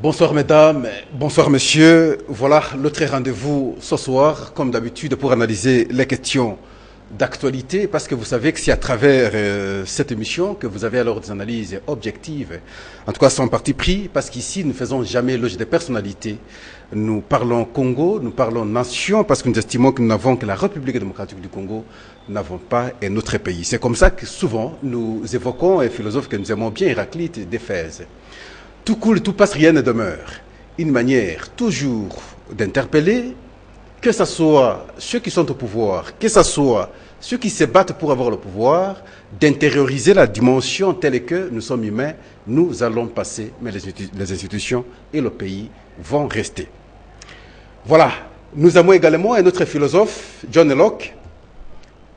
Bonsoir mesdames, bonsoir messieurs. Voilà notre rendez-vous ce soir, comme d'habitude, pour analyser les questions d'actualité, parce que vous savez que c'est à travers cette émission que vous avez alors des analyses objectives, en tout cas sans parti pris, parce qu'ici nous ne faisons jamais éloge des personnalités. Nous parlons Congo, nous parlons nation, parce que nous estimons que nous n'avons que la République démocratique du Congo, nous n'avons pas un autre pays. C'est comme ça que souvent nous évoquons un philosophe que nous aimons bien, Héraclite d'Éphèse. Tout coule, tout passe, rien ne demeure. Une manière toujours d'interpeller, que ce soit ceux qui sont au pouvoir, que ce soit ceux qui se battent pour avoir le pouvoir, d'intérioriser la dimension telle que nous sommes humains, nous allons passer, mais les institutions et le pays vont rester. Voilà. Nous avons également un autre philosophe, John Locke,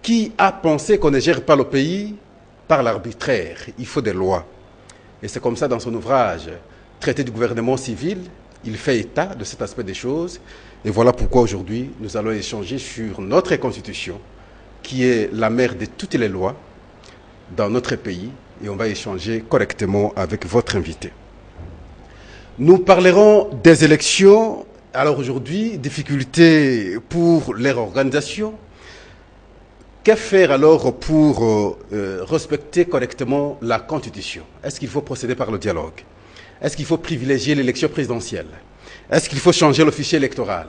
qui a pensé qu'on ne gère pas le pays par l'arbitraire. Il faut des lois. Et c'est comme ça, dans son ouvrage « Traité du gouvernement civil », il fait état de cet aspect des choses. Et voilà pourquoi aujourd'hui, nous allons échanger sur notre Constitution, qui est la mère de toutes les lois dans notre pays. Et on va échanger correctement avec votre invité. Nous parlerons des élections. Alors aujourd'hui, difficultés pour leur organisation. Que faire alors pour respecter correctement la Constitution? Est-ce qu'il faut procéder par le dialogue? Est-ce qu'il faut privilégier l'élection présidentielle? Est-ce qu'il faut changer le fichier électoral?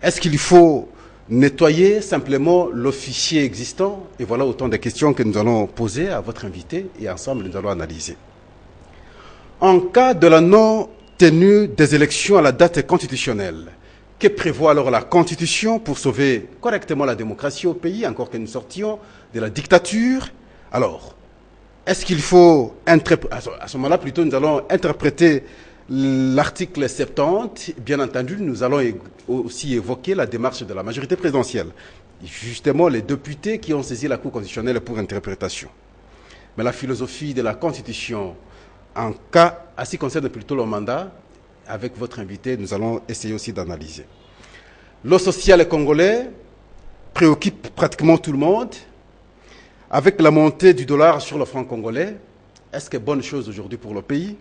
Est-ce qu'il faut nettoyer simplement le fichier existant? Et voilà autant de questions que nous allons poser à votre invité et ensemble nous allons analyser. En cas de la non-tenue des élections à la date constitutionnelle, que prévoit alors la Constitution pour sauver correctement la démocratie au pays, encore que nous sortions de la dictature? Alors, est-ce qu'il faut, à ce moment-là plutôt, nous allons interpréter l'article 70. Bien entendu, nous allons aussi évoquer la démarche de la majorité présidentielle. Justement, les députés qui ont saisi la Cour constitutionnelle pour interprétation. Mais la philosophie de la Constitution, en cas, à ce qui concerne plutôt le mandat, avec votre invité, nous allons essayer aussi d'analyser. Le social congolais préoccupe pratiquement tout le monde. Avec la montée du dollar sur le franc congolais, est-ce que bonne chose aujourd'hui pour le pays?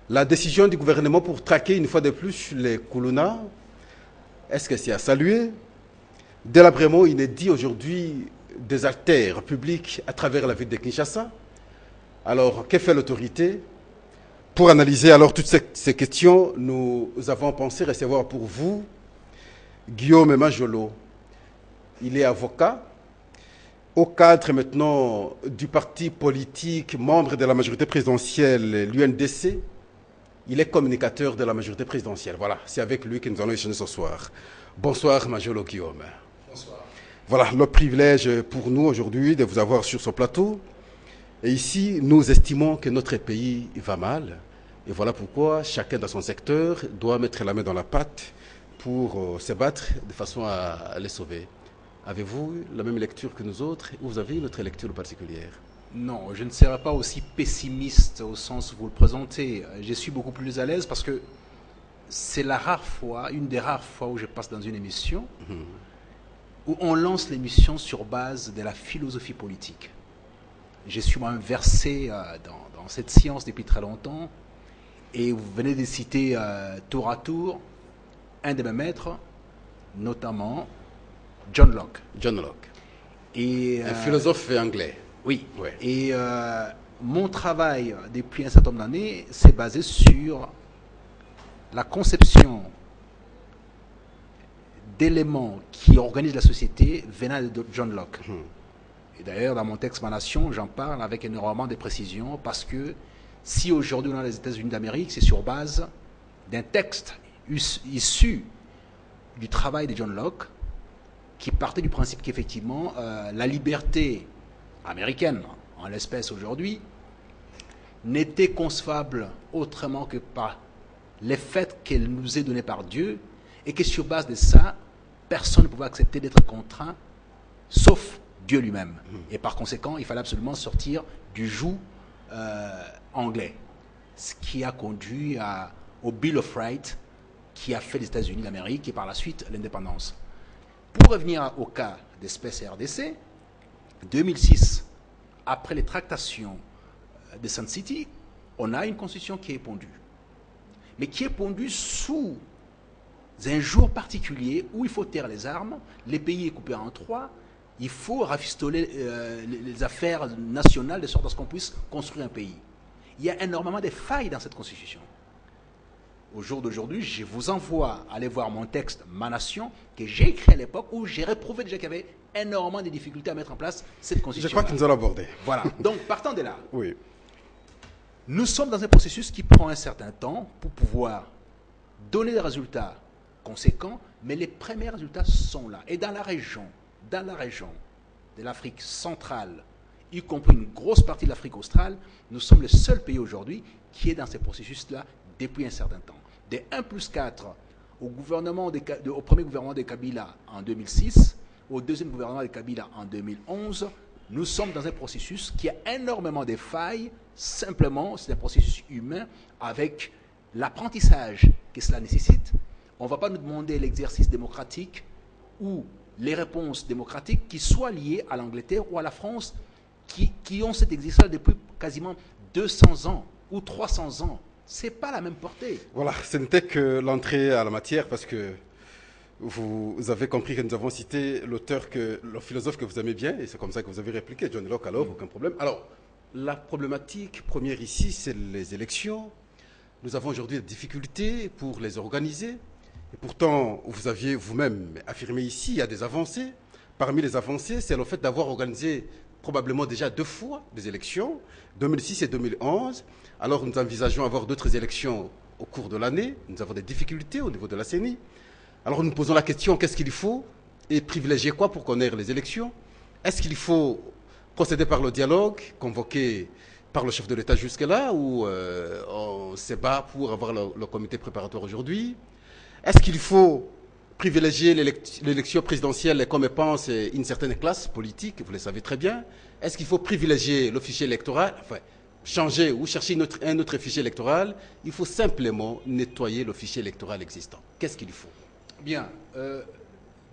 La décision du gouvernement pour traquer une fois de plus les Koulouna, est-ce que c'est à saluer? Délabrement inédit aujourd'hui des artères publiques à travers la ville de Kinshasa. Alors, que fait l'autorité? Pour analyser alors toutes ces questions, nous avons pensé recevoir pour vous Guillaume Majolo. Il est avocat, au cadre maintenant du parti politique, membre de la majorité présidentielle, l'UNDC. Il est communicateur de la majorité présidentielle. Voilà, c'est avec lui que nous allons échanger ce soir. Bonsoir Majolo Guillaume. Bonsoir. Voilà, le privilège pour nous aujourd'hui de vous avoir sur ce plateau. Et ici, nous estimons que notre pays va mal. Et voilà pourquoi chacun dans son secteur doit mettre la main dans la pâte pour se battre de façon à les sauver. Avez-vous la même lecture que nous autres ou vous avez une autre lecture particulière? Non, je ne serai pas aussi pessimiste au sens où vous le présentez. Je suis beaucoup plus à l'aise parce que c'est la rare fois, une des rares fois où je passe dans une émission où on lance l'émission sur base de la philosophie politique. Je suis moi-même versé dans cette science depuis très longtemps et vous venez de citer tour à tour un de mes maîtres, notamment John Locke. John Locke. Et, un philosophe anglais. Oui. Ouais. Et mon travail depuis un certain nombre d'années s'est basé sur la conception d'éléments qui organisent la société venant de John Locke. Et d'ailleurs, dans mon texte Ma Nation, j'en parle avec énormément de précision parce que si aujourd'hui on a les États-Unis d'Amérique, c'est sur base d'un texte issu du travail de John Locke qui partait du principe qu'effectivement la liberté américaine, en l'espèce aujourd'hui, n'était concevable autrement que par les faits qu'elle nous est donnée par Dieu et que sur base de ça, personne ne pouvait accepter d'être contraint, sauf Dieu lui-même. Et par conséquent, il fallait absolument sortir du joug anglais, ce qui a conduit au Bill of Rights qui a fait les États-Unis d'Amérique et par la suite l'indépendance. Pour revenir au cas d'espèce RDC, 2006, après les tractations de Sun City, on a une constitution qui est pondue. mais qui est pondu sous un jour particulier où il faut taire les armes, les pays est coupé en trois, il faut rafistoler les affaires nationales de sorte à ce qu'on puisse construire un pays. Il y a énormément de failles dans cette constitution. Au jour d'aujourd'hui, je vous envoie aller voir mon texte, Ma Nation, que j'ai écrit à l'époque où j'ai réprouvé déjà qu'il y avait énormément de difficultés à mettre en place cette constitution. Je crois que nous allons aborder. Voilà. Donc, partant de là, oui. Nous sommes dans un processus qui prend un certain temps pour pouvoir donner des résultats conséquents, mais les premiers résultats sont là. Et dans la région de l'Afrique centrale, y compris une grosse partie de l'Afrique australe, nous sommes le seul pays aujourd'hui qui est dans ces processus-là depuis un certain temps. Des 1+4 au premier gouvernement de Kabila en 2006, au deuxième gouvernement de Kabila en 2011, nous sommes dans un processus qui a énormément de failles. Simplement, c'est un processus humain avec l'apprentissage que cela nécessite. On ne va pas nous demander l'exercice démocratique ou les réponses démocratiques qui soient liées à l'Angleterre ou à la France, qui ont cet exercice depuis quasiment 200 ans ou 300 ans. Ce n'est pas la même portée. Voilà, ce n'était que l'entrée à la matière parce que vous avez compris que nous avons cité l'auteur, le philosophe que vous aimez bien, et c'est comme ça que vous avez répliqué, John Locke, alors, aucun problème. Alors, la problématique première ici, c'est les élections. Nous avons aujourd'hui des difficultés pour les organiser. Et pourtant, vous aviez vous-même affirmé ici, il y a des avancées. Parmi les avancées, c'est le fait d'avoir organisé probablement déjà 2 fois des élections, 2006 et 2011. Alors, nous envisageons avoir d'autres élections au cours de l'année. Nous avons des difficultés au niveau de la CENI. Alors nous posons la question, qu'est-ce qu'il faut et privilégier quoi pour connaître les élections? Est-ce qu'il faut procéder par le dialogue, convoqué par le chef de l'État jusque-là, ou on se bat pour avoir le comité préparatoire aujourd'hui? Est-ce qu'il faut privilégier l'élection présidentielle comme pense une certaine classe politique, vous le savez très bien? Est-ce qu'il faut privilégier le fichier électoral, enfin, changer ou chercher un autre fichier électoral? Il faut simplement nettoyer le fichier électoral existant. Qu'est-ce qu'il faut? Bien.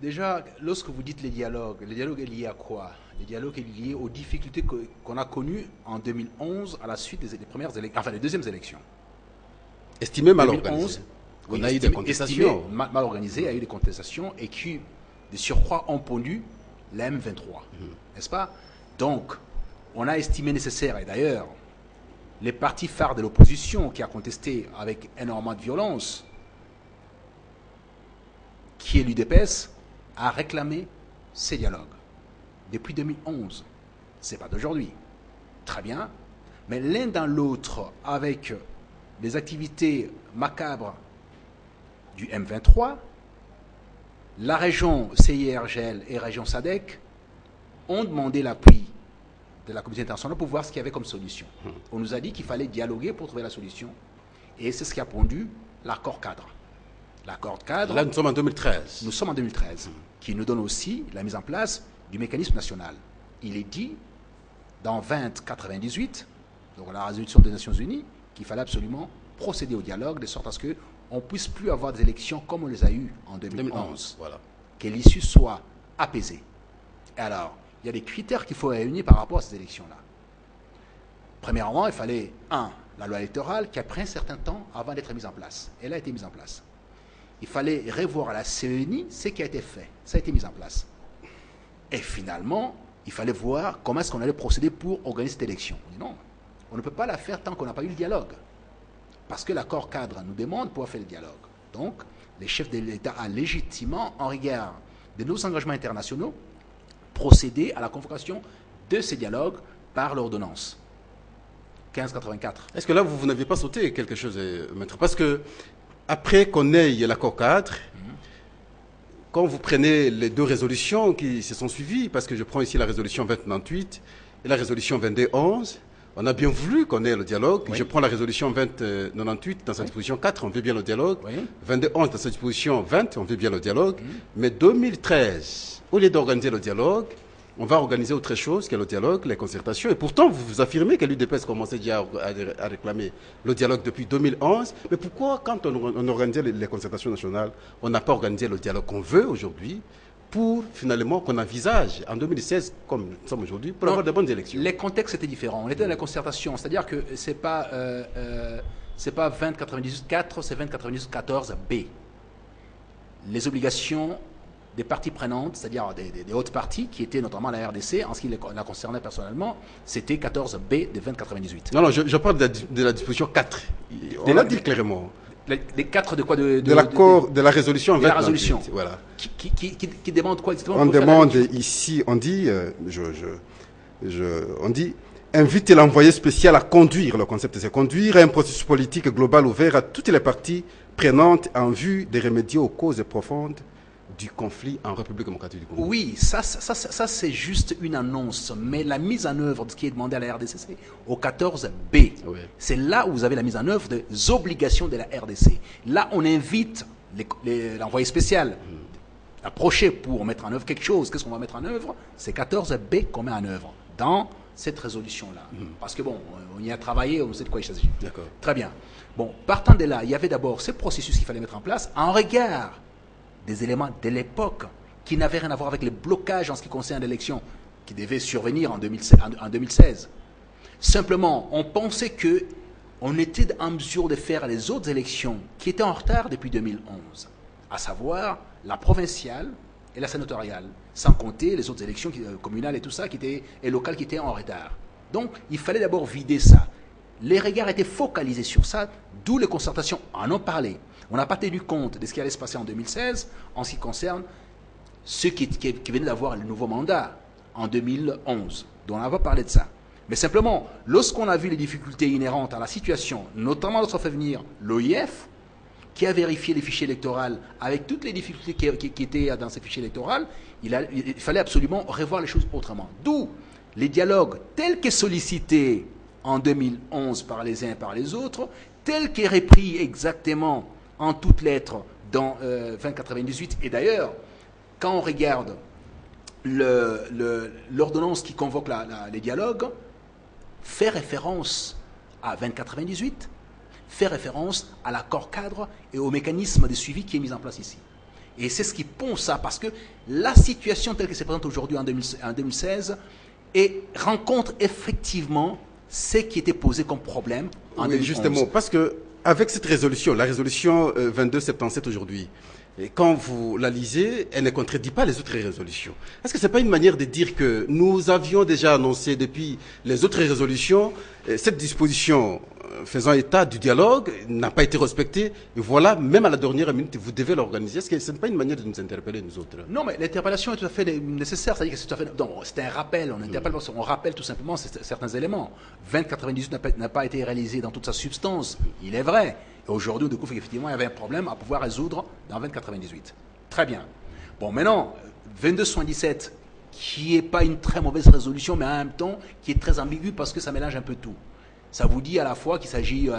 Déjà, lorsque vous dites le dialogue est lié à quoi? Le dialogue est lié aux difficultés qu'on a connues en 2011 à la suite des premières élections, enfin des deuxièmes élections. Estimé mal organisé. On a eu des contestations. Mal organisé, il y a eu des contestations et qui, de surcroît, ont pondu la M23. N'est-ce pas? Donc, on a estimé nécessaire, et d'ailleurs, les partis phares de l'opposition qui a contesté avec énormément de violence, qui est l'UDPS, a réclamé ces dialogues depuis 2011. Ce n'est pas d'aujourd'hui. Très bien. Mais l'un dans l'autre, avec les activités macabres du M23, la région CIRGL et la région SADC ont demandé l'appui de la communauté internationale pour voir ce qu'il y avait comme solution. On nous a dit qu'il fallait dialoguer pour trouver la solution. Et c'est ce qui a pondu l'accord cadre. L'accord cadre... Là, nous sommes en 2013. Nous sommes en 2013, qui nous donne aussi la mise en place du mécanisme national. Il est dit, dans 2098, donc la résolution des Nations Unies, qu'il fallait absolument procéder au dialogue, de sorte à ce qu'on ne puisse plus avoir des élections comme on les a eues en 2011. Voilà. Que l'issue soit apaisée. Et alors, il y a des critères qu'il faut réunir par rapport à ces élections-là. Premièrement, il fallait, la loi électorale qui a pris un certain temps avant d'être mise en place. Elle a été mise en place. Il fallait revoir à la CENI ce qui a été fait. Ça a été mis en place. Et finalement, il fallait voir comment est-ce qu'on allait procéder pour organiser cette élection. On dit non, on ne peut pas la faire tant qu'on n'a pas eu le dialogue. Parce que l'accord cadre nous demande pour faire le dialogue. Donc, les chefs de l'État ont légitimement, en regard de nos engagements internationaux, procédé à la convocation de ces dialogues par l'ordonnance 1584. Est-ce que là, vous n'avez pas sauté quelque chose, maître? Parce que après qu'on ait l'accord cadre, quand vous prenez les 2 résolutions qui se sont suivies, parce que je prends ici la résolution 2098 et la résolution 2211, on a bien voulu qu'on ait le dialogue. Oui. Je prends la résolution 2098 dans sa disposition 4, on veut bien le dialogue. Oui. 2211 dans sa disposition 20, on veut bien le dialogue. Mais 2013, au lieu d'organiser le dialogue, on va organiser autre chose que le dialogue, les concertations. Et pourtant, vous affirmez que l'UDPS commençait déjà à réclamer le dialogue depuis 2011. Mais pourquoi, quand on organisait les concertations nationales, on n'a pas organisé le dialogue qu'on veut aujourd'hui pour, finalement, qu'on envisage en 2016, comme nous sommes aujourd'hui, pour avoir de bonnes élections? Les contextes étaient différents. On était dans la concertation. C'est-à-dire que ce n'est pas c'est pas 2098-4, c'est 2098-14B. Les obligations des parties prenantes, c'est-à-dire des hautes parties, qui étaient notamment la RDC, en ce qui la concernait personnellement, c'était 14B de 2098. Non, je parle de la disposition 4. On l'a dit clairement. Les 4 de quoi de l'accord, de la résolution. De la résolution. Voilà. Qui demande quoi exactement? On demande ici, on dit, on dit, invite l'envoyé spécial à conduire, le concept c'est conduire un processus politique global ouvert à toutes les parties prenantes en vue de remédier aux causes profondes du conflit en République démocratique du Congo. Oui, ça c'est juste une annonce, mais la mise en œuvre de ce qui est demandé à la RDC, c'est au 14B. Oui. C'est là où vous avez la mise en œuvre des obligations de la RDC. Là, on invite l'envoyé spécial à approcher pour mettre en œuvre quelque chose. Qu'est-ce qu'on va mettre en œuvre? C'est 14B qu'on met en œuvre dans cette résolution-là. Parce que bon, on y a travaillé, on sait de quoi il s'agit. D'accord. Très bien. Bon, partant de là, il y avait d'abord ce processus qu'il fallait mettre en place en regard des éléments de l'époque qui n'avaient rien à voir avec les blocages en ce qui concerne l'élection qui devait survenir en 2016. Simplement, on pensait qu'on était en mesure de faire les autres élections qui étaient en retard depuis 2011, à savoir la provinciale et la sénatoriale, sans compter les autres élections communales et tout ça, et locales qui étaient en retard. Donc, il fallait d'abord vider ça. Les regards étaient focalisés sur ça, d'où les concertations en ont parlé. On n'a pas tenu compte de ce qui allait se passer en 2016 en ce qui concerne ceux qui venaient d'avoir le nouveau mandat en 2011. Donc on n'a pas parlé de ça. Mais simplement, lorsqu'on a vu les difficultés inhérentes à la situation, notamment lorsqu'on fait venir l'OIF, qui a vérifié les fichiers électoraux avec toutes les difficultés qui étaient dans ces fichiers électoraux, il fallait absolument revoir les choses autrement. D'où les dialogues tels que sollicités en 2011 par les uns et par les autres, tels qu'ils repris exactement en toutes lettres dans 2098. Et d'ailleurs, quand on regarde l'ordonnance qui convoque les dialogues, fait référence à 2098, fait référence à l'accord cadre et au mécanisme de suivi qui est mis en place ici. Et c'est ce qui pond ça, parce que la situation telle qu'elle se présente aujourd'hui en 2016 rencontre effectivement ce qui était posé comme problème en 2011. Justement, parce que avec cette résolution, la résolution 2277 aujourd'hui, quand vous la lisez, elle ne contredit pas les autres résolutions. Est-ce que ce n'est pas une manière de dire que nous avions déjà annoncé depuis les autres résolutions, cette disposition faisant état du dialogue n'a pas été respectée, et voilà, même à la dernière minute, vous devez l'organiser. Est-ce que ce n'est pas une manière de nous interpeller, nous autres? Non, mais l'interpellation est tout à fait nécessaire. C'est-à-dire que c'est tout à fait... c'est un rappel. On rappelle tout simplement certains éléments. 2098 n'a pas été réalisé dans toute sa substance. Il est vrai. Et aujourd'hui, on découvre qu'effectivement, il y avait un problème à pouvoir résoudre dans 2098. Très bien. Bon, maintenant, 2277, qui n'est pas une très mauvaise résolution, mais en même temps, qui est très ambiguë parce que ça mélange un peu tout. Ça vous dit à la fois qu'il s'agit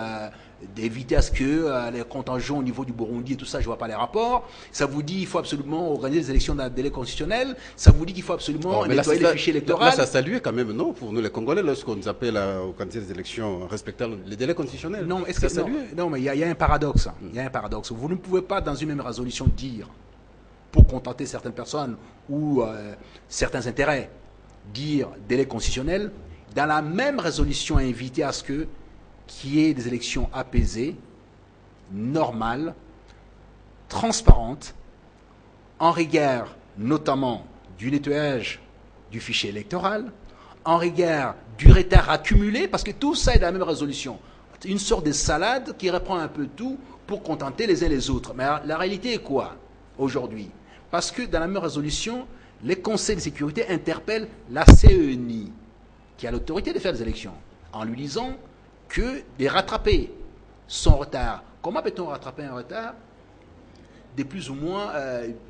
d'éviter à ce que les contingents au niveau du Burundi et tout ça, je ne vois pas les rapports. Ça vous dit qu'il faut absolument organiser les élections dans un délai constitutionnel. Ça vous dit qu'il faut absolument nettoyer les fichiers électoraux. Là, ça saluait quand même, non, pour nous les Congolais, lorsqu'on nous appelle à organiser des élections respectant les délais constitutionnels. Non, est-ce que non, mais il y a un paradoxe. Il y a un paradoxe. Vous ne pouvez pas, dans une même résolution, dire, pour contenter certaines personnes ou certains intérêts, dire délai constitutionnel. Dans la même résolution, inviter à ce qu'il y ait des élections apaisées, normales, transparentes, en regard notamment du nettoyage du fichier électoral, en regard du retard accumulé, parce que tout ça est dans la même résolution. Une sorte de salade qui reprend un peu tout pour contenter les uns les autres. Mais la réalité est quoi aujourd'hui? Parce que dans la même résolution, les conseils de sécurité interpellent la CENI, qui a l'autorité de faire des élections, en lui disant que de rattraper son retard. Comment peut-on rattraper un retard de plus ou moins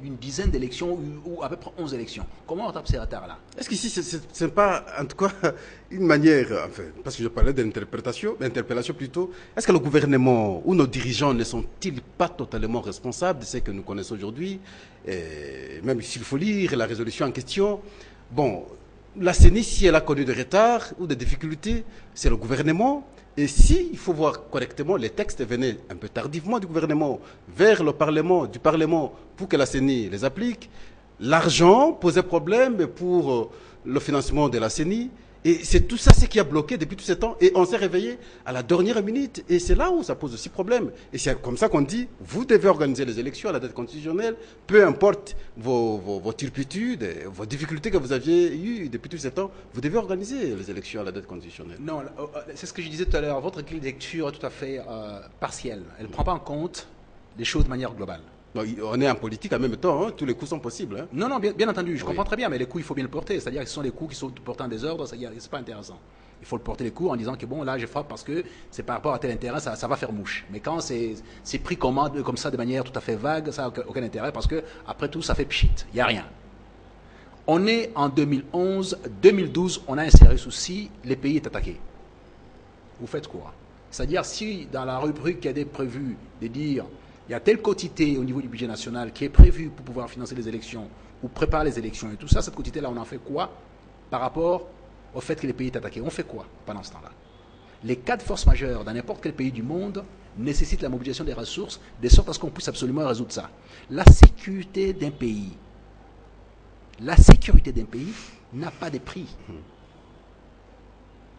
une dizaine d'élections ou à peu près 11 élections? Comment on rattrape ces retards-là? Est-ce qu'ici, ce n'est pas, en tout cas, une manière, enfin, parce que je parlais d'interpellation plutôt, est-ce que le gouvernement ou nos dirigeants ne sont-ils pas totalement responsables de ce que nous connaissons aujourd'hui? Même s'il faut lire la résolution en question, bon, la CENI, si elle a connu des retards ou des difficultés, c'est le gouvernement. Et si il faut voir correctement, les textes venaient un peu tardivement du gouvernement vers le Parlement, du Parlement, pour que la CENI les applique. L'argent posait problème pour le financement de la CENI. Et c'est tout ça ce qui a bloqué depuis tout ce temps. Et on s'est réveillé à la dernière minute. Et c'est là où ça pose aussi problème. Et c'est comme ça qu'on dit, vous devez organiser les élections à la date constitutionnelle, peu importe vos turpitudes, vos difficultés que vous aviez eues depuis tout ce temps, vous devez organiser les élections à la date constitutionnelle. Non, c'est ce que je disais tout à l'heure. Votre lecture est tout à fait partielle. Elle ne prend pas en compte les choses de manière globale. Non, on est en politique en même temps, hein, tous les coups sont possibles. Hein. Non, bien entendu, je comprends très bien, mais les coups, il faut bien le porter. C'est-à-dire que ce sont les coups qui sont portés en désordre, c'est pas intéressant. Il faut le porter les coups en disant que bon, là, je frappe parce que c'est par rapport à tel intérêt, ça va faire mouche. Mais quand c'est pris comme ça de manière tout à fait vague, ça n'a aucun intérêt parce que après tout, ça fait pchit, il n'y a rien. On est en 2011, 2012, on a un sérieux souci, les pays est attaqué. Vous faites quoi? C'est-à-dire si dans la rubrique qui a été prévue de dire il y a telle quantité au niveau du budget national qui est prévue pour pouvoir financer les élections ou préparer les élections et tout ça, cette quantité-là, on en fait quoi par rapport au fait que les pays est attaqué? On fait quoi pendant ce temps-là? Les cas de force majeure dans n'importe quel pays du monde nécessitent la mobilisation des ressources de sorte à ce qu'on puisse absolument résoudre ça. La sécurité d'un pays n'a pas de prix.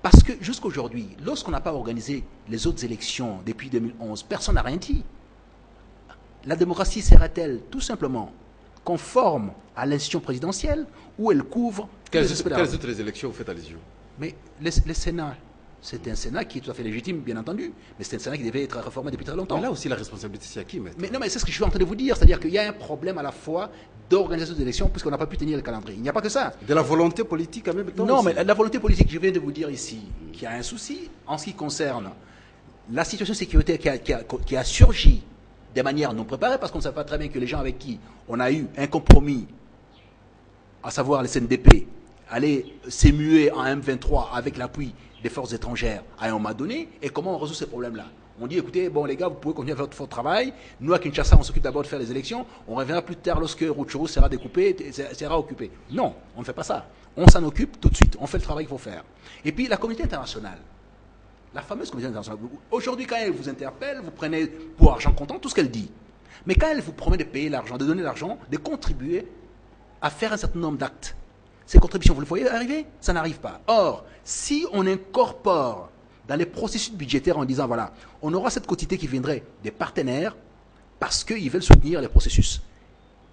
Parce que jusqu'à aujourd'hui, lorsqu'on n'a pas organisé les autres élections depuis 2011, personne n'a rien dit. La démocratie sera-t-elle tout simplement conforme à l'institution présidentielle ou elle couvre... Quelles autres élections vous faites allusion? Mais le Sénat, c'est un Sénat qui est tout à fait légitime, bien entendu, mais c'est un Sénat qui devait être réformé depuis très longtemps. Mais là aussi, la responsabilité, c'est à qui maintenant? Mais non, mais c'est ce que je suis en train de vous dire, c'est-à-dire qu'il y a un problème à la fois d'organisation des élections puisqu'on n'a pas pu tenir le calendrier. Il n'y a pas que ça. De la volonté politique en même temps? Non, aussi. mais la volonté politique, je viens de vous dire ici qu'il y a un souci en ce qui concerne la situation sécuritaire qui a surgi de manière non préparée, parce qu'on ne savait pas très bien que les gens avec qui on a eu un compromis, à savoir les CNDP, allaient s'émuer en M23 avec l'appui des forces étrangères à un moment donné, et comment on résout ces problèmes-là? On dit, écoutez, bon les gars, vous pouvez continuer à faire votre travail, nous à Kinshasa, on s'occupe d'abord de faire les élections, on reviendra plus tard lorsque Rutshuru sera découpé, sera occupé. Non, on ne fait pas ça. On s'en occupe tout de suite, on fait le travail qu'il faut faire. Et puis la communauté internationale, la fameuse communauté internationale. Aujourd'hui, quand elle vous interpelle, vous prenez pour argent comptant tout ce qu'elle dit. Mais quand elle vous promet de payer l'argent, de donner l'argent, de contribuer à faire un certain nombre d'actes, ces contributions, vous le voyez arriver? Ça n'arrive pas. Or, si on incorpore dans les processus budgétaires en disant, voilà, on aura cette quantité qui viendrait des partenaires parce qu'ils veulent soutenir les processus.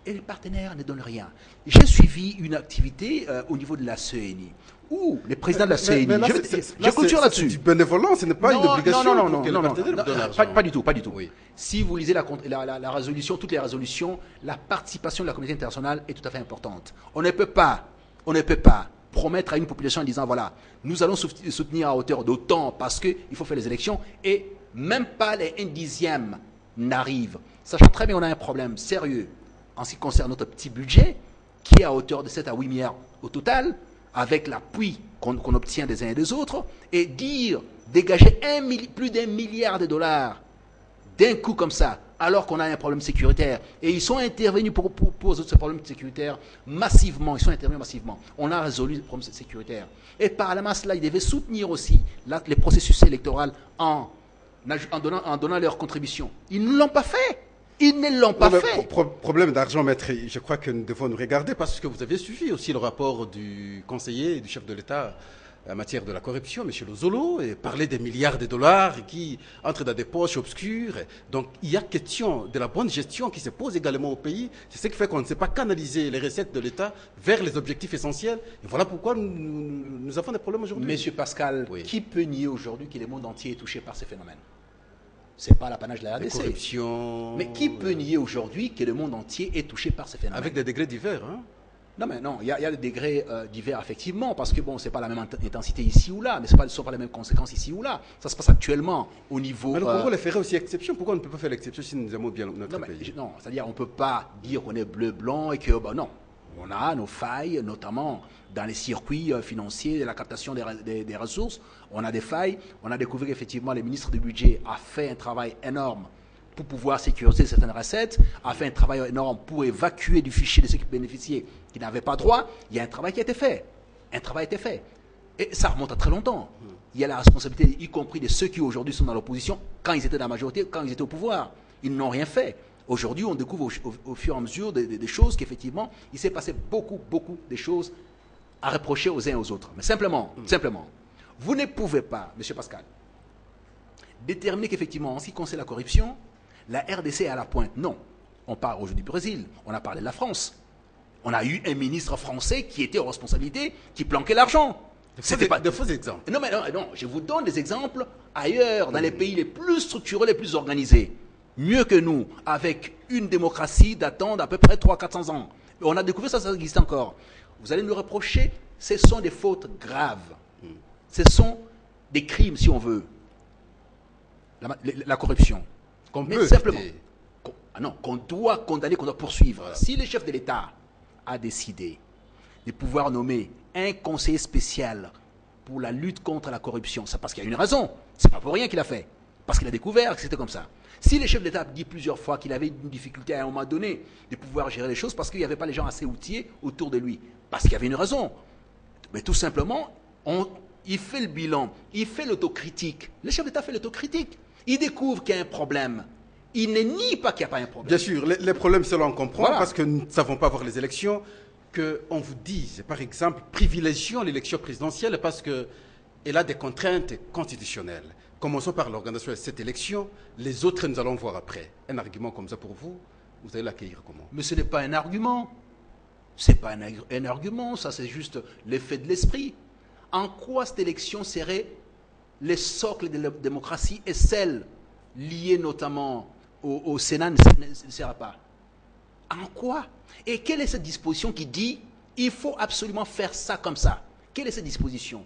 Et les partenaires ne donnent rien. J'ai suivi une activité au niveau de la CENI. Où les présidents de la CENI, je clôture là-dessus. C'est du bénévolat, ce n'est pas une obligation. Non, pas du tout, pas du tout. Oui. Si vous lisez la résolution, toutes les résolutions, la participation de la communauté internationale est tout à fait importante. On ne peut pas promettre à une population en disant, voilà, nous allons soutenir à hauteur d'autant parce qu'il faut faire les élections, et même pas les 1/10 n'arrivent. Sachant très bien qu'on a un problème sérieux en ce qui concerne notre petit budget, qui est à hauteur de 7 à 8 milliards au total, avec l'appui qu'on obtient des uns et des autres, et dire, dégager plus d'1 milliard de dollars d'un coup comme ça, alors qu'on a un problème sécuritaire. Et ils sont intervenus pour résoudre ce problème sécuritaire massivement. Ils sont intervenus massivement. On a résolu le problème sécuritaire. Et parallèlement à cela, ils devaient soutenir aussi les processus électoraux en donnant leur contribution. Ils ne l'ont pas fait. Ils ne l'ont pas fait. Problème d'argent, maître, je crois que nous devons nous regarder parce que vous avez suivi aussi le rapport du conseiller et du chef de l'État en matière de la corruption, M. Lozolo, et parler des milliards de dollars qui entrent dans des poches obscures. Donc il y a question de la bonne gestion qui se pose également au pays. C'est ce qui fait qu'on ne sait pas canaliser les recettes de l'État vers les objectifs essentiels. Et voilà pourquoi nous avons des problèmes aujourd'hui. Monsieur Pascal, oui. Qui peut nier aujourd'hui que le monde entier est touché par ces phénomènes? Ce n'est pas l'apanage de la RDC. Mais qui peut nier aujourd'hui que le monde entier est touché par ces phénomènes? Avec des degrés divers, hein? Non, mais non, il y a des degrés divers, effectivement, parce que bon, c'est pas la même intensité ici ou là, mais ce ne sont pas les mêmes conséquences ici ou là. Ça se passe actuellement au niveau... Mais le Congo les ferait aussi exception. Pourquoi on ne peut pas faire l'exception si nous aimons bien notre pays? Non, c'est-à-dire on ne peut pas dire qu'on est bleu-blanc et que... non, on a nos failles, notamment dans les circuits financiers, la captation des ressources. On a des failles. On a découvert qu'effectivement, le ministre du Budget a fait un travail énorme pour pouvoir sécuriser certaines recettes, a fait un travail énorme pour évacuer du fichier de ceux qui bénéficiaient, qui n'avaient pas droit. Il y a un travail qui a été fait. Et ça remonte à très longtemps. Il y a la responsabilité, y compris de ceux qui aujourd'hui sont dans l'opposition, quand ils étaient dans la majorité, quand ils étaient au pouvoir. Ils n'ont rien fait. Aujourd'hui, on découvre au fur et à mesure des choses qu'effectivement, il s'est passé beaucoup de choses à reprocher aux uns et aux autres. Mais simplement, vous ne pouvez pas, M. Pascal, déterminer qu'effectivement, en ce qui concerne la corruption, la RDC est à la pointe. Non. On parle aujourd'hui du Brésil, on a parlé de la France. On a eu un ministre français qui était aux responsabilités, qui planquait l'argent. C'était pas de faux exemples. Non, mais non, je vous donne des exemples ailleurs, dans les pays les plus structurés, les plus organisés. Mieux que nous, avec une démocratie datant d'à peu près 300-400 ans. Et on a découvert ça existe encore. Vous allez nous reprocher, ce sont des fautes graves. Ce sont des crimes, si on veut. La corruption. Qu'on Mais peut simplement, éviter. qu'on doit condamner, qu'on doit poursuivre. Voilà. Si le chef de l'État a décidé de pouvoir nommer un conseiller spécial pour la lutte contre la corruption, c'est parce qu'il y a une raison. C'est pas pour rien qu'il a fait. Parce qu'il a découvert que c'était comme ça. Si le chef d'État a dit plusieurs fois qu'il avait une difficulté à un moment donné de pouvoir gérer les choses parce qu'il n'y avait pas les gens assez outillés autour de lui, parce qu'il y avait une raison. Mais tout simplement, il fait le bilan, il fait l'autocritique. Le chef d'État fait l'autocritique. Il découvre qu'il y a un problème. Il ne nie pas qu'il n'y a pas un problème. Bien sûr, les problèmes, cela on comprend, Voilà. parce que nous ne savons pas voir les élections, qu'on vous dise, par exemple, privilégions l'élection présidentielle parce qu'elle a des contraintes constitutionnelles. Commençons par l'organisation de cette élection, les autres nous allons voir après. Un argument comme ça pour vous, vous allez l'accueillir comment? Mais ce n'est pas un argument. Ce n'est pas un argument, ça c'est juste l'effet de l'esprit. En quoi cette élection serait le socle de la démocratie et celle liée notamment au Sénat ne sera pas? En quoi? Et quelle est cette disposition qui dit il faut absolument faire ça comme ça? Quelle est cette disposition?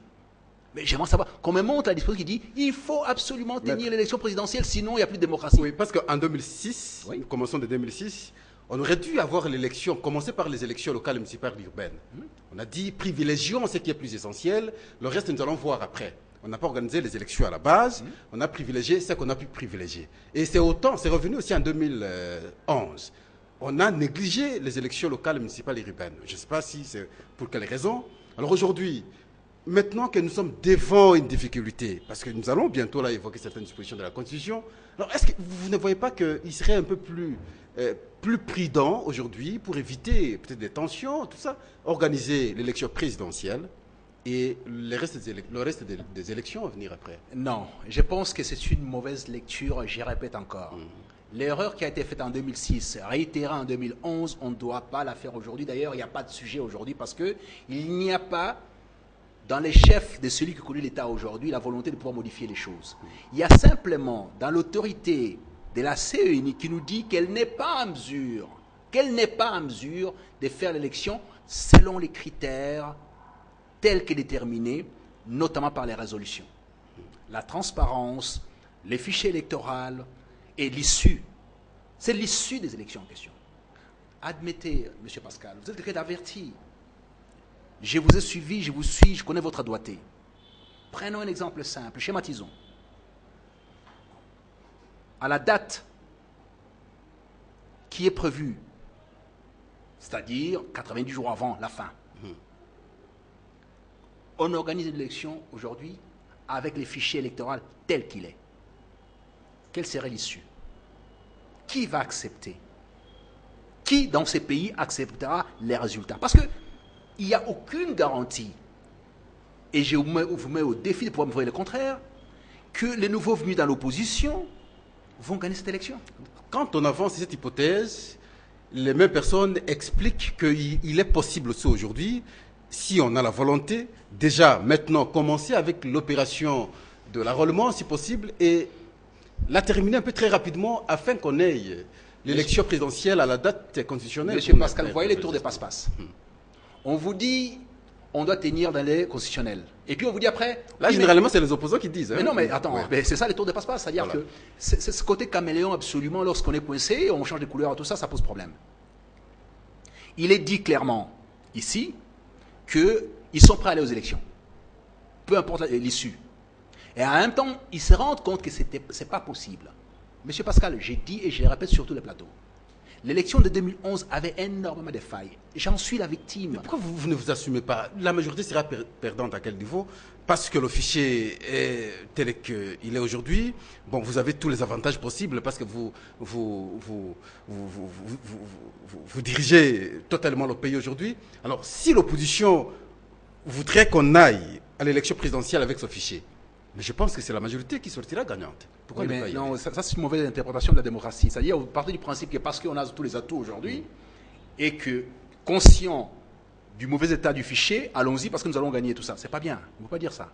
Mais j'aimerais savoir qu'on me montre la disposition qui dit il faut absolument tenir l'élection présidentielle, sinon il n'y a plus de démocratie. Oui, parce qu'en 2006, Oui. commençons de 2006, on aurait dû avoir l'élection, commencer par les élections locales, municipales, urbaines. On a dit privilégions ce qui est plus essentiel, le reste nous allons voir après. On n'a pas organisé les élections à la base, on a privilégié ce qu'on a pu privilégier. Et c'est revenu aussi en 2011. On a négligé les élections locales, municipales et urbaines. Je ne sais pas si c'est pour quelles raisons. Alors aujourd'hui, maintenant que nous sommes devant une difficulté, parce que nous allons bientôt là évoquer certaines dispositions de la Constitution, alors est-ce que vous ne voyez pas qu'il serait un peu plus prudent aujourd'hui pour éviter peut-être des tensions, tout ça, organiser l'élection présidentielle et le reste des élections à venir après? Non, je pense que c'est une mauvaise lecture, j'y répète encore. L'erreur qui a été faite en 2006, réitérée en 2011, on ne doit pas la faire aujourd'hui. D'ailleurs, il n'y a pas de sujet aujourd'hui parce qu'il n'y a pas, dans les chefs de celui qui conduit l'État aujourd'hui, la volonté de pouvoir modifier les choses. Il y a simplement dans l'autorité de la CENI qui nous dit qu'elle n'est pas en mesure, de faire l'élection selon les critères tels que déterminés, notamment par les résolutions. La transparence, les fichiers électoraux et l'issue. C'est l'issue des élections en question. Admettez, M. Pascal, vous êtes quelqu'un d'averti. Je vous ai suivi, je vous suis, je connais votre doigté. Prenons un exemple simple, schématisons. À la date qui est prévue, c'est-à-dire 90 jours avant la fin, on organise une élection aujourd'hui avec les fichiers électoraux tels qu'il est. Quelle serait l'issue? Qui va accepter? Qui, dans ces pays, acceptera les résultats? Parce qu'il n'y a aucune garantie, et je vous mets au défi de pouvoir me prouver le contraire, que les nouveaux venus dans l'opposition vont gagner cette élection. Quand on avance cette hypothèse, les mêmes personnes expliquent qu'il est possible aussi aujourd'hui, si on a la volonté, déjà maintenant commencer avec l'opération de l'enrôlement si possible et la terminer un peu très rapidement afin qu'on ait l'élection présidentielle à la date constitutionnelle. Monsieur Pascal, vous voyez les tours de passe-passe. On vous dit, on doit tenir dans les constitutionnels. Et puis on vous dit après... Là, oui, généralement, c'est les opposants qui disent. mais non, mais attends, Ouais. mais c'est ça les tours de passe-passe. C'est-à-dire Voilà. que c'est ce côté caméléon absolument, lorsqu'on est coincé, on change de couleur et tout ça, ça pose problème. Il est dit clairement, ici, qu'ils sont prêts à aller aux élections. Peu importe l'issue. Et en même temps, ils se rendent compte que ce n'est pas possible. Monsieur Pascal, j'ai dit et je le répète sur tous les plateaux. L'élection de 2011 avait énormément de failles. J'en suis la victime. Pourquoi vous ne vous assumez pas? La majorité sera perdante à quel niveau? Parce que le fichier est tel qu'il est aujourd'hui. Bon, vous avez tous les avantages possibles parce que vous dirigez totalement le pays aujourd'hui. Alors, si l'opposition voudrait qu'on aille à l'élection présidentielle avec ce fichier. Mais je pense que c'est la majorité qui sortira gagnante. Pourquoi Oui, ne pas y non, aller? ça c'est une mauvaise interprétation de la démocratie. C'est-à-dire, vous partez du principe que parce qu'on a tous les atouts aujourd'hui, et que, conscient du mauvais état du fichier, allons-y parce que nous allons gagner tout ça. C'est pas bien. On ne peut pas dire ça.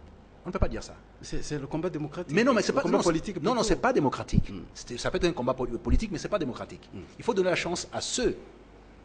On ne peut pas dire ça. C'est le combat démocratique. Mais non, mais c'est pas le combat non, politique. Non, non, c'est pas démocratique. Mm. Ça peut être un combat politique, mais c'est pas démocratique. Il faut donner la chance à ceux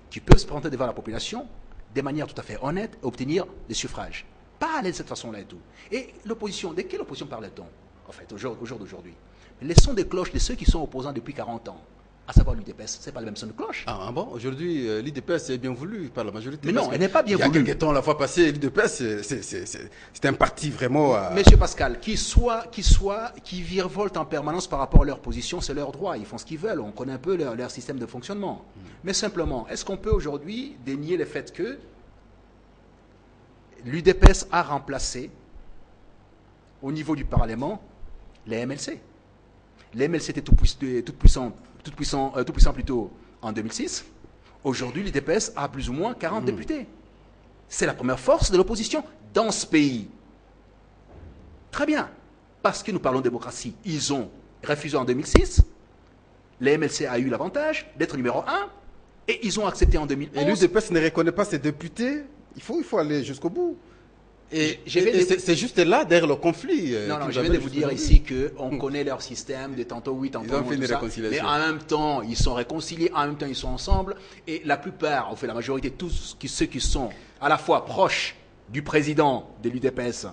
qui peuvent se présenter devant la population de manière tout à fait honnête et obtenir des suffrages. Pas aller de cette façon-là et tout. Et l'opposition, de quelle opposition parle-t-on, en fait, au jour d'aujourd'hui? Les sons des cloches de ceux qui sont opposants depuis 40 ans, à savoir l'UDPS, c'est pas le même son de cloche. Ah bon, aujourd'hui, l'IDPS est bien voulu par la majorité. Mais non, elle n'est pas bien voulue. Il y a voulue. quelques temps, la fois passée, l'IDPS, c'est un parti vraiment... Monsieur Pascal, qui virevoltent en permanence par rapport à leur position, c'est leur droit. Ils font ce qu'ils veulent. On connaît un peu leur système de fonctionnement. Mais simplement, est-ce qu'on peut aujourd'hui dénier le fait que l'UDPS a remplacé, au niveau du Parlement, les MLC? Les MLC étaient tout puissants plutôt en 2006. Aujourd'hui, l'UDPS a plus ou moins 40 députés. C'est la première force de l'opposition dans ce pays. Très bien. Parce que nous parlons de démocratie. Ils ont refusé en 2006. Les MLC a eu l'avantage d'être numéro 1. Et ils ont accepté en 2011. Et l'UDPS ne reconnaît pas ses députés. Il faut aller jusqu'au bout. Et c'est juste là, derrière le conflit. Non, je viens de vous dire ici qu'on connaît leur système, de tantôt oui, tantôt non. Ils ont fait une réconciliation. Mais en même temps, ils sont réconciliés, en même temps, ils sont ensemble. Et la plupart, en fait, la majorité, tous ceux qui sont à la fois proches du président de l'UDPS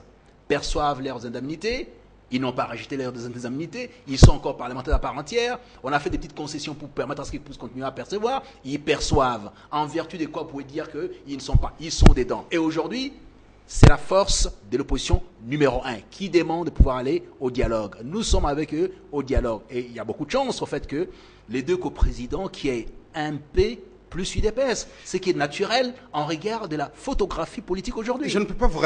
perçoivent leurs indemnités. Ils n'ont pas rajouté leurs indemnités. Ils sont encore parlementaires à part entière. On a fait des petites concessions pour permettre à ce qu'ils puissent continuer à percevoir. Ils perçoivent. En vertu de quoi vous pouvez dire qu'ils ne sont pas. Ils sont dedans. Et aujourd'hui, c'est la force de l'opposition numéro 1 qui demande de pouvoir aller au dialogue. Nous sommes avec eux au dialogue. Et il y a beaucoup de chance au fait que les deux coprésidents qui aient MP plus UDPS, ce qui est naturel en regard de la photographie politique aujourd'hui. Je ne peux pas vous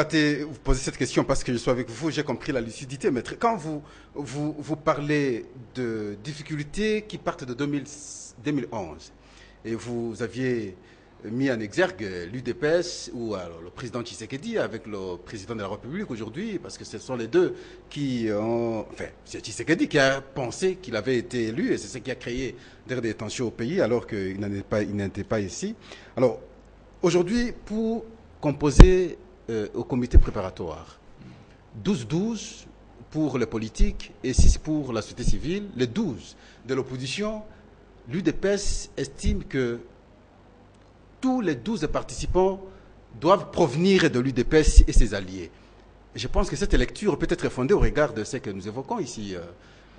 poser cette question parce que je suis avec vous, j'ai compris la lucidité, maître. Quand vous parlez de difficultés qui partent de 2011 et vous aviez mis en exergue l'UDPS ou alors le président Tshisekedi avec le président de la République aujourd'hui, parce que ce sont les deux qui ont... Enfin, c'est Tshisekedi qui a pensé qu'il avait été élu et c'est ce qui a créé des tensions au pays alors qu'il n'était pas ici. Alors, aujourd'hui, pour composer au comité préparatoire, 12-12 pour les politiques et 6 pour la société civile, les 12 de l'opposition, l'UDPS estime que tous les 12 participants doivent provenir de l'UDPS et ses alliés. Et je pense que cette lecture peut être fondée au regard de ce que nous évoquons ici,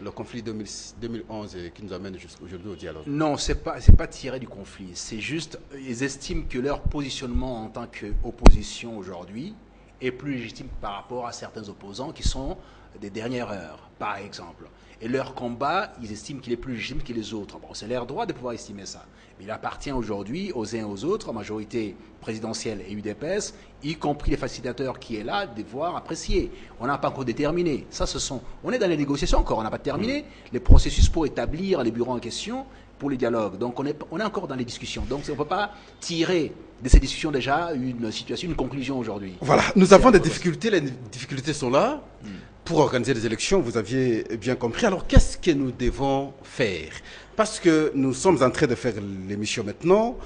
le conflit 2011 qui nous amène jusqu'aujourd'hui au dialogue. Non, c'est pas tiré du conflit. C'est juste, ils estiment que leur positionnement en tant qu'opposition aujourd'hui est plus légitime par rapport à certains opposants qui sont des dernières heures, par exemple. Et leur combat, ils estiment qu'il est plus légitime que les autres. Bon, c'est leur droit de pouvoir estimer ça. Mais il appartient aujourd'hui aux uns et aux autres, majorité présidentielle et UDPS, y compris les facilitateurs qui est là, de voir apprécier. On n'a pas encore déterminé. On est dans les négociations encore, on n'a pas terminé les processus pour établir les bureaux en question pour les dialogues. Donc on est encore dans les discussions. Donc on ne peut pas tirer de ces discussions déjà une conclusion aujourd'hui. Voilà, nous avons des difficultés, les difficultés sont là. Pour organiser les élections, vous aviez bien compris. Alors, qu'est-ce que nous devons faire? Parce que nous sommes en train de faire l'émission maintenant.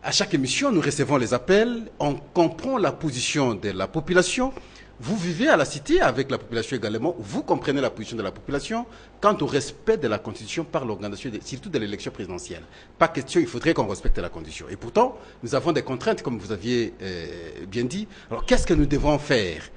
À chaque émission, nous recevons les appels. On comprend la position de la population. Vous vivez à la cité avec la population également. Vous comprenez la position de la population quant au respect de la Constitution par l'organisation, surtout de l'élection présidentielle. Pas question, il faudrait qu'on respecte la Constitution. Et pourtant, nous avons des contraintes, comme vous aviez bien dit. Alors, qu'est-ce que nous devons faire?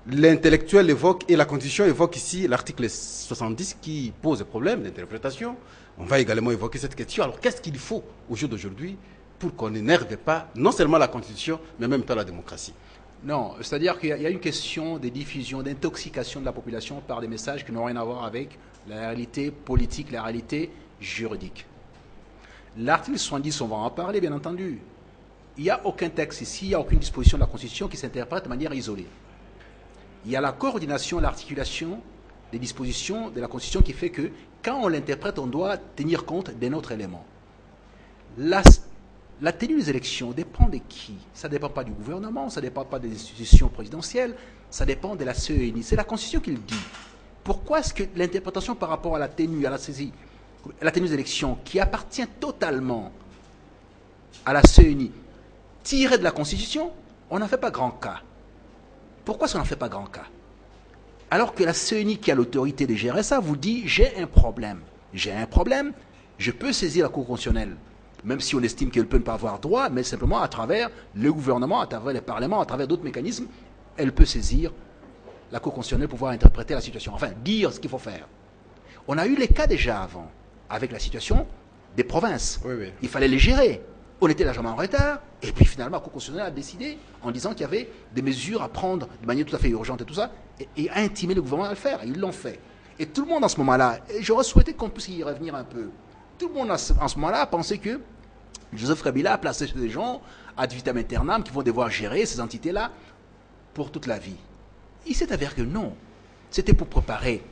L'intellectuel évoque, et la Constitution évoque ici l'article 70 qui pose problème d'interprétation. On va également évoquer cette question. Alors, qu'est-ce qu'il faut au jour d'aujourd'hui pour qu'on n'énerve pas non seulement la Constitution, mais même pas la démocratie? Non, c'est-à-dire qu'il y a une question de diffusion, d'intoxication de la population par des messages qui n'ont rien à voir avec la réalité politique, la réalité juridique. L'article 70, on va en parler, bien entendu. Il n'y a aucun texte ici, il n'y a aucune disposition de la Constitution qui s'interprète de manière isolée. Il y a la coordination, l'articulation des dispositions de la Constitution qui fait que quand on l'interprète, on doit tenir compte d'un autre élément. la tenue des élections dépend de qui? Ça ne dépend pas du gouvernement, ça ne dépend pas des institutions présidentielles, ça dépend de la CENI. C'est la Constitution qui le dit. Pourquoi est-ce que l'interprétation par rapport à la tenue, à la saisie, la tenue des élections, qui appartient totalement à la CENI, tirée de la Constitution, on n'en fait pas grand cas? Pourquoi est-ce qu'on n'en fait pas grand cas? Alors que la CENI, qui a l'autorité de gérer ça, vous dit, j'ai un problème, je peux saisir la Cour constitutionnelle, même si on estime qu'elle peut ne pas avoir droit, mais simplement à travers le gouvernement, à travers les parlements, à travers d'autres mécanismes, elle peut saisir la Cour constitutionnelle pour pouvoir interpréter la situation, enfin dire ce qu'il faut faire. On a eu les cas déjà avant, avec la situation des provinces. Oui, oui. Il fallait les gérer. On était largement en retard, et puis finalement la Cour constitutionnelle a décidé en disant qu'il y avait des mesures à prendre de manière tout à fait urgente et tout ça, et a intimé le gouvernement à le faire, et ils l'ont fait. Et tout le monde en ce moment-là, et j'aurais souhaité qu'on puisse y revenir un peu, tout le monde en ce moment-là a pensé que Joseph Kabila a placé des gens ad vitam aeternam qui vont devoir gérer ces entités-là pour toute la vie. Il s'est avéré que non. C'était pour préparer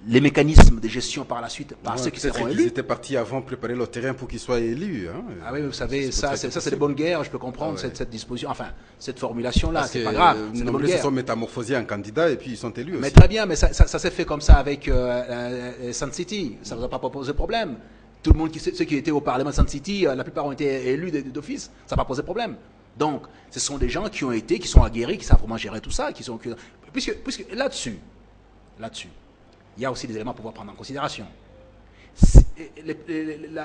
les mécanismes de gestion par la suite par ceux qui seront élus. Ils étaient partis avant préparer le terrain pour qu'ils soient élus. Hein. Ah oui, vous savez, ça c'est des bonnes guerres, je peux comprendre cette disposition, enfin, cette formulation-là, c'est pas grave. Ils se sont métamorphosés en candidats et puis ils sont élus aussi. Mais très bien, mais ça s'est fait comme ça avec Sun City, ça ne vous a pas posé problème. Tout le monde, ceux qui étaient au Parlement de Sun City, la plupart ont été élus d'office, ça n'a pas posé problème. Donc, ce sont des gens qui sont aguerris, qui savent comment gérer tout ça, puisque là-dessus, il y a aussi des éléments à pouvoir prendre en considération.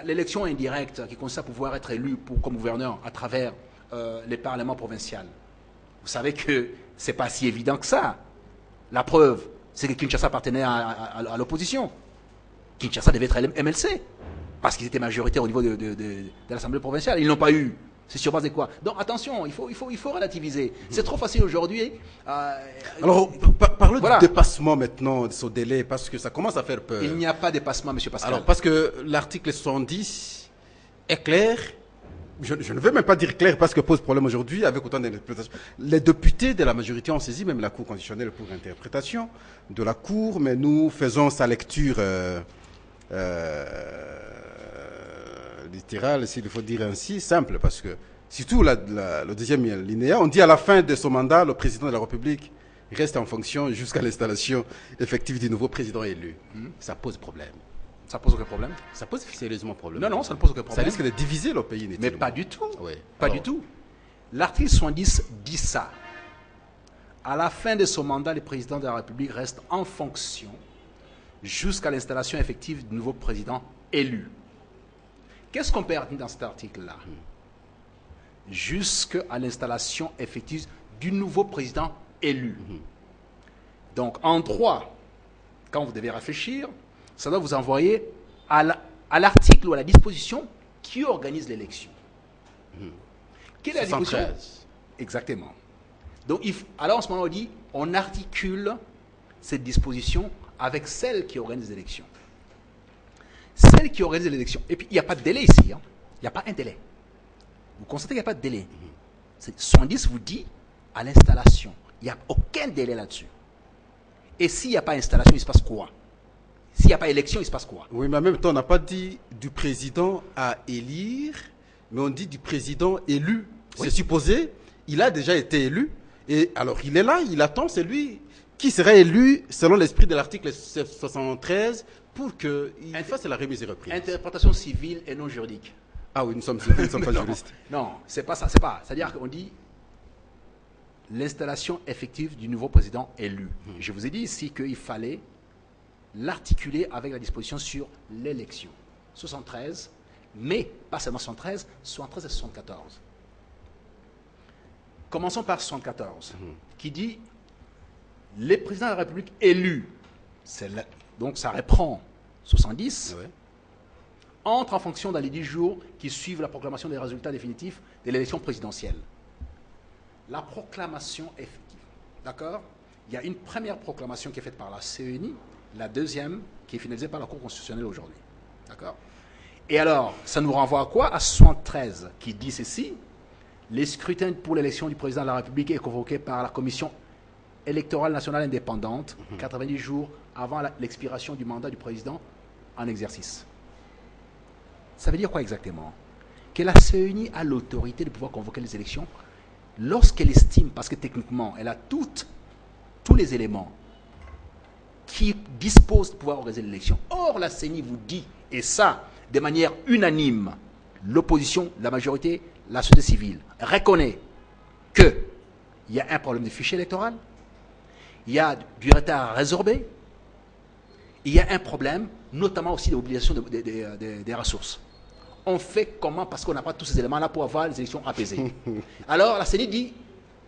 L'élection indirecte qui consiste à pouvoir être élu comme gouverneur à travers les parlements provinciaux, vous savez que ce n'est pas si évident que ça. La preuve, c'est que Kinshasa appartenait à l'opposition. Kinshasa devait être MLC, parce qu'ils étaient majoritaires au niveau de l'Assemblée provinciale. Ils n'ont pas eu. C'est sur base de quoi? Donc attention, il faut relativiser. C'est trop facile aujourd'hui. Alors, parlons du dépassement maintenant de ce délai, parce que ça commence à faire peur. Il n'y a pas de dépassement, M. Pascal. Alors, parce que l'article 70 est clair. Je ne veux même pas dire clair parce que pose problème aujourd'hui avec autant d'interprétations. Les députés de la majorité ont saisi même la Cour constitutionnelle pour interprétation de la Cour, mais nous faisons sa lecture littérale, s'il faut dire ainsi, simple, parce que surtout le deuxième linéa, on dit à la fin de son mandat, le président de la République reste en fonction jusqu'à l'installation effective du nouveau président élu. Ça pose problème. Ça pose aucun problème? Ça pose sérieusement problème. Non, ça ne pose aucun problème. Ça risque de diviser le pays. Mais pas du tout. Oui. Pas du tout. L'article 70 dit ça. À la fin de son mandat, le président de la République reste en fonction jusqu'à l'installation effective du nouveau président élu. Qu'est-ce qu'on peut retenir dans cet article-là? Jusqu'à l'installation effective du nouveau président élu. Donc, en droit, quand vous devez réfléchir, ça doit vous envoyer à l'article ou à la disposition qui organise l'élection. Quelle est la disposition? Exactement. Donc, alors en ce moment, on dit, on articule cette disposition avec celle qui organise l'élection. Celle qui organise l'élection. Et puis, il n'y a pas de délai ici. Il n'y a pas un délai. Vous constatez qu'il n'y a pas de délai. 70 vous dit à l'installation. Il n'y a aucun délai là-dessus. Et s'il n'y a pas installation, il se passe quoi? S'il n'y a pas élection, il se passe quoi? Oui, mais en même temps, on n'a pas dit du président à élire, mais on dit du président élu. Oui. C'est supposé, il a déjà été élu, et alors il est là, il attend, c'est lui qui sera élu selon l'esprit de l'article 73 pour qu'il fasse la remise et reprise. Interprétation civile et non juridique. Ah oui, nous sommes civiles, nous ne sommes pas juristes. Non, c'est pas ça, c'est pas. C'est-à-dire qu'on dit l'installation effective du nouveau président élu. Je vous ai dit ici qu'il fallait l'articuler avec la disposition sur l'élection. 73, mais pas seulement 73, 73 et 74. Commençons par 74, qui dit les présidents de la République élus, donc ça reprend 70, entrent en fonction dans les 10 jours qui suivent la proclamation des résultats définitifs de l'élection présidentielle. La proclamation effective, d'accord? Il y a une première proclamation qui est faite par la CENI, la deuxième qui est finalisée par la Cour constitutionnelle aujourd'hui, d'accord? Et alors, ça nous renvoie à quoi? À 73, qui dit ceci: les scrutins pour l'élection du président de la République est convoqué par la Commission électorale nationale indépendante 90 jours avant l'expiration du mandat du président en exercice. Ça veut dire quoi exactement? que la CENI a l'autorité de pouvoir convoquer les élections lorsqu'elle estime, parce que techniquement, elle a tous les éléments qui disposent de pouvoir organiser l'élection. Or, la CENI vous dit, et ça, de manière unanime, l'opposition, la majorité, la société civile, reconnaît qu'il y a un problème de fichier électoral, il y a du retard à résorber, il y a un problème, notamment aussi de l'obligation des ressources. On fait comment? Parce qu'on n'a pas tous ces éléments-là pour avoir les élections apaisées. Alors, la CENI dit,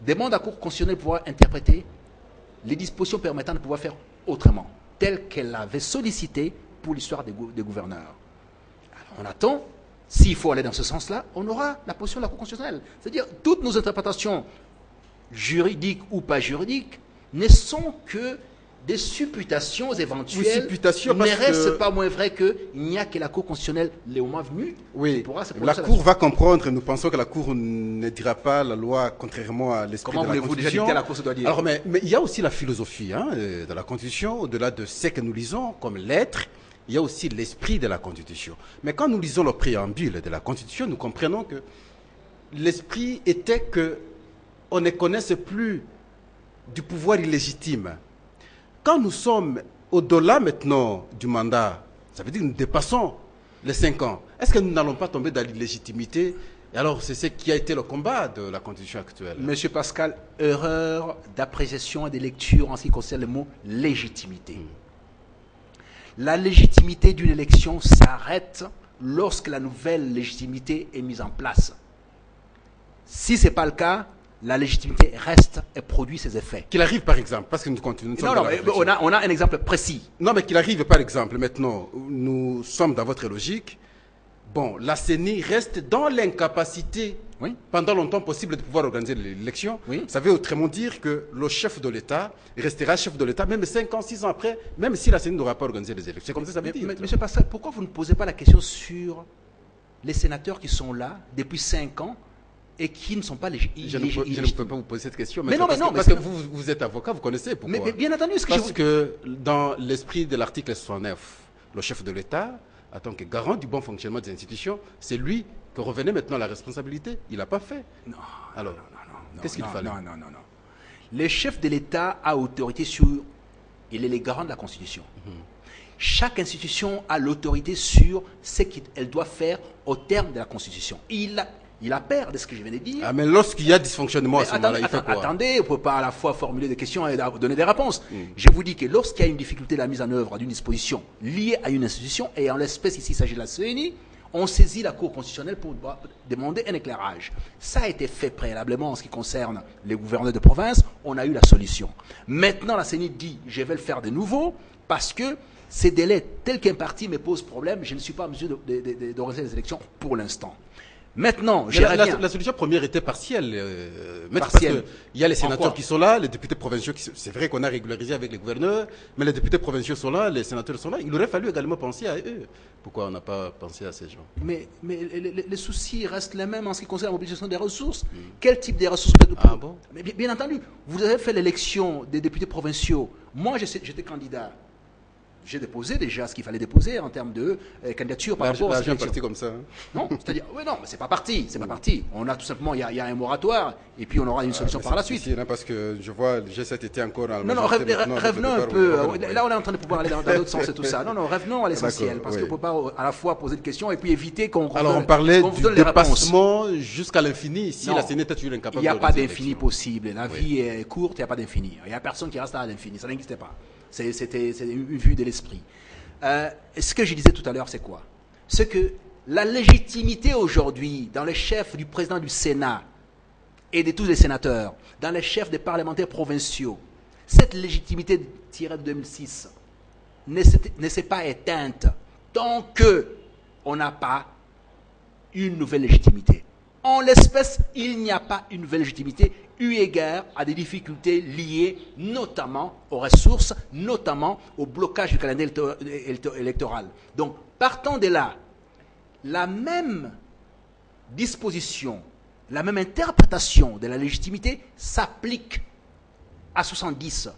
demande à la Cour constitutionnelle de pouvoir interpréter les dispositions permettant de pouvoir faire autrement, telles qu'elle l'avait sollicité pour l'histoire des gouverneurs. Alors, on attend, s'il faut aller dans ce sens-là, on aura la position de la Cour constitutionnelle. C'est-à-dire, toutes nos interprétations, juridiques ou pas juridiques, ne sont que des supputations éventuelles, ne reste pas moins vrai qu'il n'y a que la Cour constitutionnelle, le moment venu, oui, la Cour va comprendre, nous pensons que la Cour ne dira pas la loi contrairement à l'esprit de la Constitution. Comment voulez-vous déjà dicter la Cour se doit dire? Alors, mais il y a aussi la philosophie de la Constitution, au-delà de ce que nous lisons comme lettres, il y a aussi l'esprit de la Constitution. Mais quand nous lisons le préambule de la Constitution, nous comprenons que l'esprit était qu'on ne connaisse plus du pouvoir illégitime. Quand nous sommes au-delà maintenant du mandat, ça veut dire que nous dépassons les 5 ans. Est-ce que nous n'allons pas tomber dans l'illégitimité? Et alors, c'est ce qui a été le combat de la Constitution actuelle. Monsieur Pascal, erreur d'appréciation et de lecture en ce qui concerne le mot légitimité. La légitimité d'une élection s'arrête lorsque la nouvelle légitimité est mise en place. Si ce n'est pas le cas, la légitimité reste et produit ses effets. Qu'il arrive par exemple, parce que nous continuons. Non, on a un exemple précis. Non, mais qu'il arrive par exemple maintenant, nous sommes dans votre logique. Bon, la CENI reste dans l'incapacité, pendant longtemps possible, de pouvoir organiser l'élection. Oui. Ça veut autrement dire que le chef de l'État restera chef de l'État, même 5 ans, 6 ans après, même si la CENI n'aura pas organisé les élections. C'est comme ça veut dire. Monsieur Pascal, pourquoi vous ne posez pas la question sur les sénateurs qui sont là depuis 5 ans et qui ne sont pas légitimes? Je ne peux pas vous poser cette question. Mais non, parce que vous êtes avocat, vous connaissez pourquoi. Mais bien entendu, parce que dans l'esprit de l'article 69, le chef de l'État, en tant que garant du bon fonctionnement des institutions, c'est lui que revenait maintenant la responsabilité. Il n'a pas fait. Non. Alors, qu'est-ce qu'il fallait? Non. Le chef de l'État a autorité sur... Il est le garant de la Constitution. Chaque institution a l'autorité sur ce qu'elle doit faire au terme de la Constitution. Il a peur de ce que je viens de dire. Ah, mais lorsqu'il y a dysfonctionnement à ce moment-là, il fait quoi? Attendez, on ne peut pas à la fois formuler des questions et donner des réponses. Je vous dis que lorsqu'il y a une difficulté de la mise en œuvre d'une disposition liée à une institution, et en l'espèce ici il s'agit de la CENI, on saisit la Cour constitutionnelle pour demander un éclairage. Ça a été fait préalablement en ce qui concerne les gouverneurs de province, on a eu la solution. Maintenant la CENI dit, je vais le faire de nouveau, parce que ces délais tels qu'un parti me posent problème, je ne suis pas en mesure d'organiser les élections pour l'instant. Maintenant, la solution première était partielle. Parce qu'il y a les sénateurs qui sont là, les députés provinciaux, c'est vrai qu'on a régularisé avec les gouverneurs, mais les députés provinciaux sont là, les sénateurs sont là. Il aurait fallu également penser à eux. Pourquoi on n'a pas pensé à ces gens? Mais les soucis restent les mêmes en ce qui concerne la mobilisation des ressources. Quel type de ressources? Bon? Mais bien entendu, vous avez fait l'élection des députés provinciaux. Moi, j'étais candidat. J'ai déposé déjà ce qu'il fallait déposer en termes de candidature par rapport à cette élection. Parti comme ça. Non, c'est-à-dire, oui, non, mais c'est pas parti, c'est pas parti. On a tout simplement, il y a un moratoire, et puis on aura une solution par la suite. Parce que je vois, j'ai cet été encore. Non, revenons un peu. Là, on est en train de pouvoir aller dans l'autre sens et tout ça. Non, revenons à l'essentiel, parce qu'on ne peut pas à la fois poser des questions et puis éviter qu'on vous donne les réponses. Alors, on parlait du dépassement jusqu'à l'infini, si la CENI était toujours incapable de. Il n'y a pas d'infini possible. La vie est courte, il n'y a pas d'infini. Il n'y a personne qui reste à l'infini, ça n'existait pas. C'était une vue de l'esprit. Ce que je disais tout à l'heure, c'est quoi? C'est que la légitimité aujourd'hui dans les chefs du président du Sénat et de tous les sénateurs, dans les chefs des parlementaires provinciaux, cette légitimité tirée de 2006 ne s'est pas éteinte tant qu'on n'a pas une nouvelle légitimité. En l'espèce, il n'y a pas une nouvelle légitimité eu égard à des difficultés liées notamment aux ressources, notamment au blocage du calendrier électoral. Donc, partant de là, la même disposition, la même interprétation de la légitimité s'applique à 70.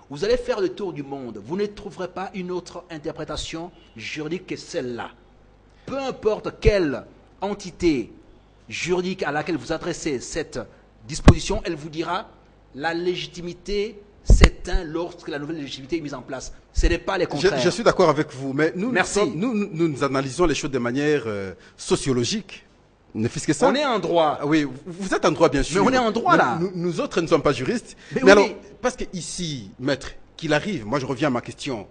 Vous allez faire le tour du monde, vous ne trouverez pas une autre interprétation juridique que celle-là. Peu importe quelle entité juridique à laquelle vous adressez cette disposition, elle vous dira la légitimité s'éteint lorsque la nouvelle légitimité est mise en place. Ce n'est pas les contraires. Je suis d'accord avec vous, mais Merci. nous analysons les choses de manière sociologique. Ne fût-ce que ça. On est en droit. Oui, vous êtes en droit, bien sûr. Mais on est en droit, là. Nous autres ne sommes pas juristes. Mais Mais oui. alors, parce que ici, maître, qu'il arrive, moi je reviens à ma question.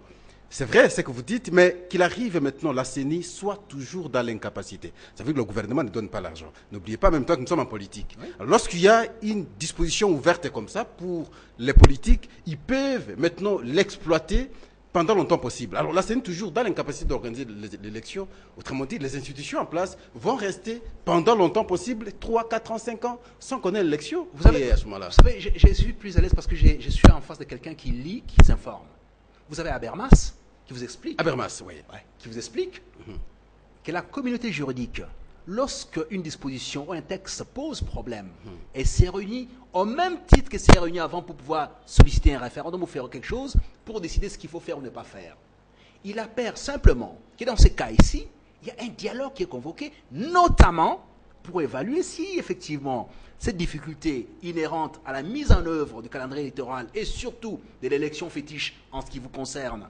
C'est vrai, c'est ce que vous dites, mais qu'il arrive maintenant, la CENI soit toujours dans l'incapacité. Ça veut dire que le gouvernement ne donne pas l'argent. N'oubliez pas en même temps que nous sommes en politique. Oui. Alors, lorsqu'il y a une disposition ouverte comme ça pour les politiques, ils peuvent maintenant l'exploiter pendant longtemps possible. Alors la CENI toujours dans l'incapacité d'organiser l'élection. Autrement dit, les institutions en place vont rester pendant longtemps possible, 3, 4 ans, 5 ans, sans connaître l'élection. Vous savez, à ce moment-là. vous savez, je suis plus à l'aise parce que je suis en face de quelqu'un qui lit, qui s'informe. Vous avez Habermas qui vous explique, Habermas, oui. qui vous explique que la communauté juridique, lorsque une disposition ou un texte pose problème, elle s'est réunie au même titre que s'est réunie avant pour pouvoir solliciter un référendum ou faire quelque chose pour décider ce qu'il faut faire ou ne pas faire. Il appelle simplement que dans ces cas ici, il y a un dialogue qui est convoqué, notamment pour évaluer si effectivement cette difficulté inhérente à la mise en œuvre du calendrier électoral et surtout de l'élection fétiche en ce qui vous concerne,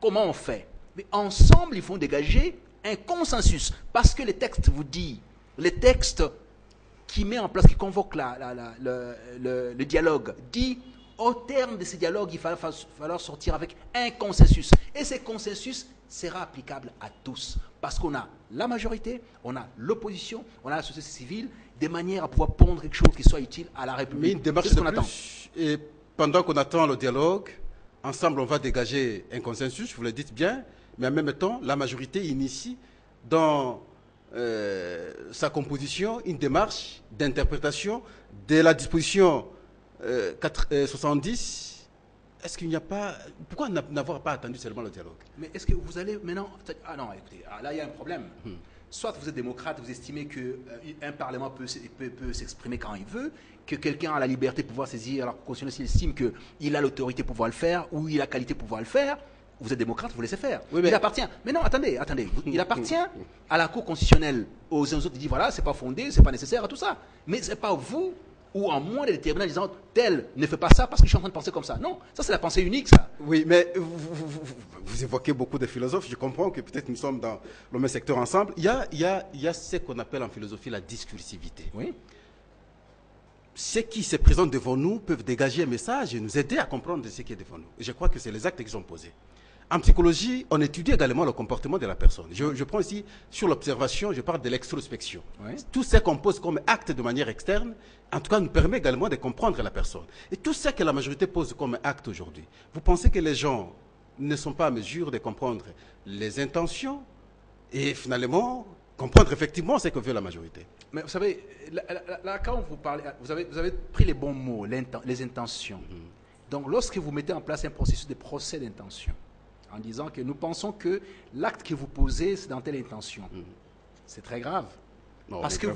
comment on fait? Mais ensemble, il faut dégager un consensus. Parce que les textes vous disent, les textes qui met en place, qui convoquent le dialogue, dit au terme de ces dialogues, il va falloir sortir avec un consensus. Et ce consensus sera applicable à tous. Parce qu'on a la majorité, on a l'opposition, on a la société civile, de manière à pouvoir pondre quelque chose qui soit utile à la République. Mais une démarche C'est ce de qu'on attend. plus. Et pendant qu'on attend le dialogue, ensemble, on va dégager un consensus, vous le dites bien, mais en même temps, la majorité initie dans sa composition une démarche d'interprétation de la disposition 70. Est-ce qu'il n'y a pas... Pourquoi n'avoir pas attendu seulement le dialogue? Mais est-ce que vous allez maintenant... Ah non, écoutez, là il y a un problème. Soit vous êtes démocrate, vous estimez qu'un Parlement peut s'exprimer quand il veut, que quelqu'un a la liberté de pouvoir saisir, alors constitutionnel s'il estime qu'il a l'autorité pour pouvoir le faire, ou il a la qualité pour pouvoir le faire. Vous êtes démocrate, vous laissez faire. Oui, mais... Il appartient... Mais non, attendez. Il appartient à la Cour constitutionnelle, aux autres, qui disent voilà, c'est pas fondé, c'est pas nécessaire, tout ça. Mais c'est pas vous ou en moins de déterminer en disant tel ne fait pas ça parce que je suis en train de penser comme ça. Non, ça c'est la pensée unique, ça. Oui, mais vous évoquez beaucoup de philosophes. Je comprends que peut-être nous sommes dans le même secteur ensemble. Il y a ce qu'on appelle en philosophie la discursivité. Oui. Ceux qui se présentent devant nous peuvent dégager un message et nous aider à comprendre ce qui est devant nous. Et je crois que c'est les actes qui sont posés. En psychologie, on étudie également le comportement de la personne. Je prends ici, sur l'observation, je parle de l'extrospection. Oui. Tout ce qu'on pose comme acte de manière externe, en tout cas, nous permet également de comprendre la personne. Et tout ce que la majorité pose comme acte aujourd'hui, vous pensez que les gens ne sont pas en mesure de comprendre les intentions et finalement comprendre effectivement ce que veut la majorité? Mais vous savez, là quand vous parlez, vous avez pris les bons mots, les intentions. Donc, lorsque vous mettez en place un processus de procès d'intention, en disant que nous pensons que l'acte que vous posez, c'est dans telle intention. C'est très grave. Non, Parce que